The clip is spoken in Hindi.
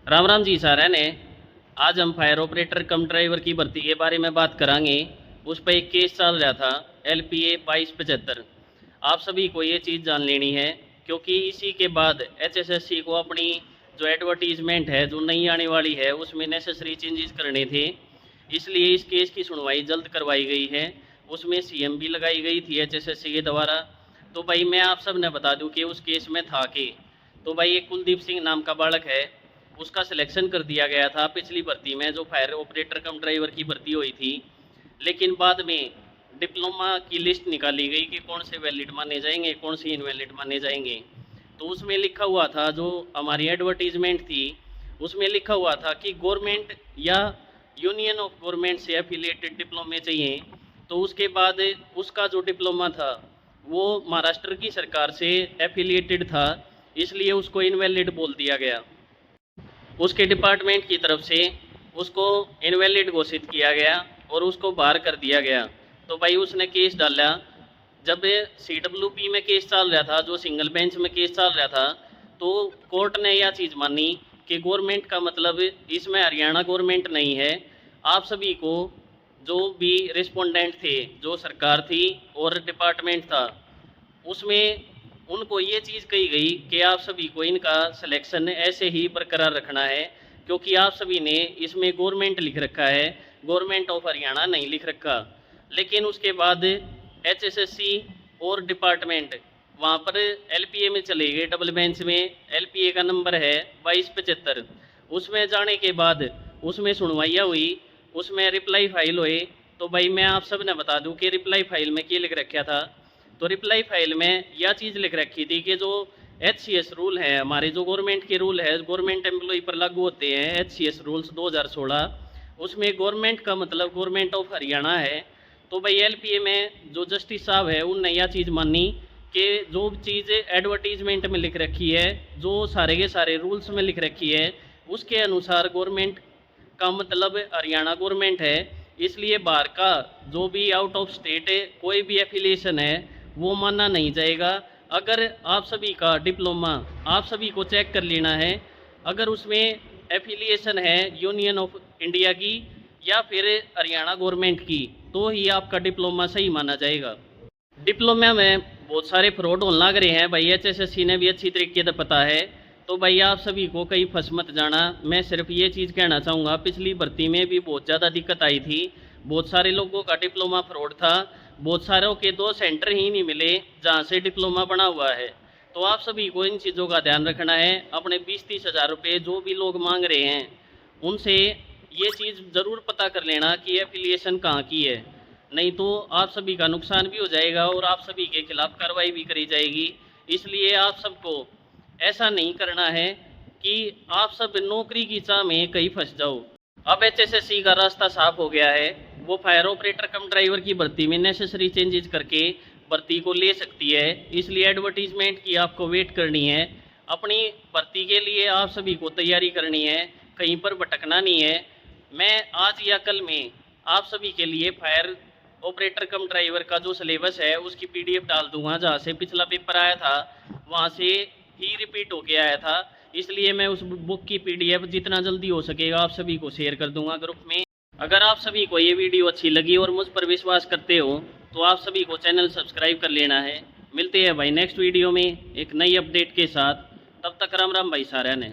राम राम जी सारा ने। आज हम फायर ऑपरेटर कम ड्राइवर की भर्ती के बारे में बात करांगे। उस पर एक केस चल रहा था, LPA 2275। आप सभी को ये चीज़ जान लेनी है, क्योंकि इसी के बाद HSSC को अपनी जो एडवर्टीजमेंट है जो नई आने वाली है उसमें नेसेसरी चेंजेस करने थे। इसलिए इस केस की सुनवाई जल्द करवाई गई है। उसमें CM भी लगाई गई थी HSSC के द्वारा। तो भाई मैं आप सब ने बता दूं कि उस केस में था कि तो भाई एक कुलदीप सिंह नाम का बालक है, उसका सिलेक्शन कर दिया गया था पिछली भर्ती में जो फायर ऑपरेटर कम ड्राइवर की भर्ती हुई थी। लेकिन बाद में डिप्लोमा की लिस्ट निकाली गई कि कौन से वैलिड माने जाएंगे, कौन से इनवैलिड माने जाएंगे। तो उसमें लिखा हुआ था, जो हमारी एडवर्टीजमेंट थी उसमें लिखा हुआ था कि गवर्नमेंट या यूनियन ऑफ गवर्नमेंट से एफिलिएटेड डिप्लोमे चाहिए। तो उसके बाद उसका जो डिप्लोमा था वो महाराष्ट्र की सरकार से एफिलिएटेड था, इसलिए उसको इनवैलिड बोल दिया गया। उसके डिपार्टमेंट की तरफ से उसको इनवैलिड घोषित किया गया और उसको बाहर कर दिया गया। तो भाई उसने केस डाला। जब CWP में केस चल रहा था, जो सिंगल बेंच में केस चल रहा था, तो कोर्ट ने यह चीज़ मानी कि गवर्नमेंट का मतलब इसमें हरियाणा गवर्नमेंट नहीं है। आप सभी को जो भी रिस्पोंडेंट थे, जो सरकार थी और डिपार्टमेंट था, उसमें उनको ये चीज़ कही गई कि आप सभी को इनका सिलेक्शन ऐसे ही बरकरार रखना है, क्योंकि आप सभी ने इसमें गवर्नमेंट लिख रखा है, गवर्नमेंट ऑफ हरियाणा नहीं लिख रखा। लेकिन उसके बाद HSSC और डिपार्टमेंट वहाँ पर LPA में चले गए, डबल बेंच में। LPA का नंबर है 2275। उसमें जाने के बाद उसमें सुनवाइयाँ हुई, उसमें रिप्लाई फाइल हुए। तो भाई मैं आप सब ने बता दूं कि रिप्लाई फाइल में क्या लिख रखा था। तो रिप्लाई फाइल में यह चीज़ लिख रखी थी कि जो HCS रूल है, हमारे जो गवर्नमेंट के रूल है, गवर्नमेंट एम्प्लॉय पर लागू होते हैं HCS रूल्स 2016, उसमें गवर्नमेंट का मतलब गवर्नमेंट ऑफ हरियाणा है। तो भाई LPA में जो जस्टिस साहब है उनने यह चीज़ मानी कि जो चीज़ एडवर्टीजमेंट में लिख रखी है, जो सारे के सारे रूल्स में लिख रखी है, उसके अनुसार गवर्नमेंट का मतलब हरियाणा गवर्नमेंट है। इसलिए बाहर का जो भी आउट ऑफ स्टेट कोई भी एफिलिएशन है वो माना नहीं जाएगा। अगर आप सभी का डिप्लोमा आप सभी को चेक कर लेना है, अगर उसमें एफिलिएशन है यूनियन ऑफ इंडिया की या फिर हरियाणा गवर्नमेंट की, तो ही आपका डिप्लोमा सही माना जाएगा। डिप्लोमा में बहुत सारे फ्रॉड होने लग रहे हैं भाई, HSSC ने भी अच्छी तरीके से पता है। तो भाई आप सभी को कहीं फंस मत जाना। मैं सिर्फ ये चीज़ कहना चाहूँगा, पिछली भर्ती में भी बहुत ज़्यादा दिक्कत आई थी, बहुत सारे लोगों का डिप्लोमा फ्रॉड था, बहुत सारों के 2 सेंटर ही नहीं मिले जहाँ से डिप्लोमा बना हुआ है। तो आप सभी को इन चीज़ों का ध्यान रखना है। अपने 20-30 हज़ार रुपये जो भी लोग मांग रहे हैं उनसे ये चीज़ ज़रूर पता कर लेना कि एफिलिएशन कहाँ की है, नहीं तो आप सभी का नुकसान भी हो जाएगा और आप सभी के खिलाफ कार्रवाई भी करी जाएगी। इसलिए आप सबको ऐसा नहीं करना है कि आप सब नौकरी की चाह में कहीं फंस जाओ। अब HSSC का रास्ता साफ हो गया है, वो फायर ऑपरेटर कम ड्राइवर की भर्ती में नेसेसरी चेंजेस करके भर्ती को ले सकती है। इसलिए एडवर्टीजमेंट की आपको वेट करनी है। अपनी भर्ती के लिए आप सभी को तैयारी करनी है, कहीं पर भटकना नहीं है। मैं आज या कल में आप सभी के लिए फायर ऑपरेटर कम ड्राइवर का जो सिलेबस है उसकी PDF डाल दूंगा, जहाँ से पिछला पेपर आया था वहाँ से ही रिपीट होके आया था। इसलिए मैं उस बुक की PDF जितना जल्दी हो सकेगा आप सभी को शेयर कर दूंगा ग्रुप में। अगर आप सभी को ये वीडियो अच्छी लगी और मुझ पर विश्वास करते हो तो आप सभी को चैनल सब्सक्राइब कर लेना है। मिलते हैं भाई नेक्स्ट वीडियो में एक नई अपडेट के साथ। तब तक राम राम भाई सारा ने।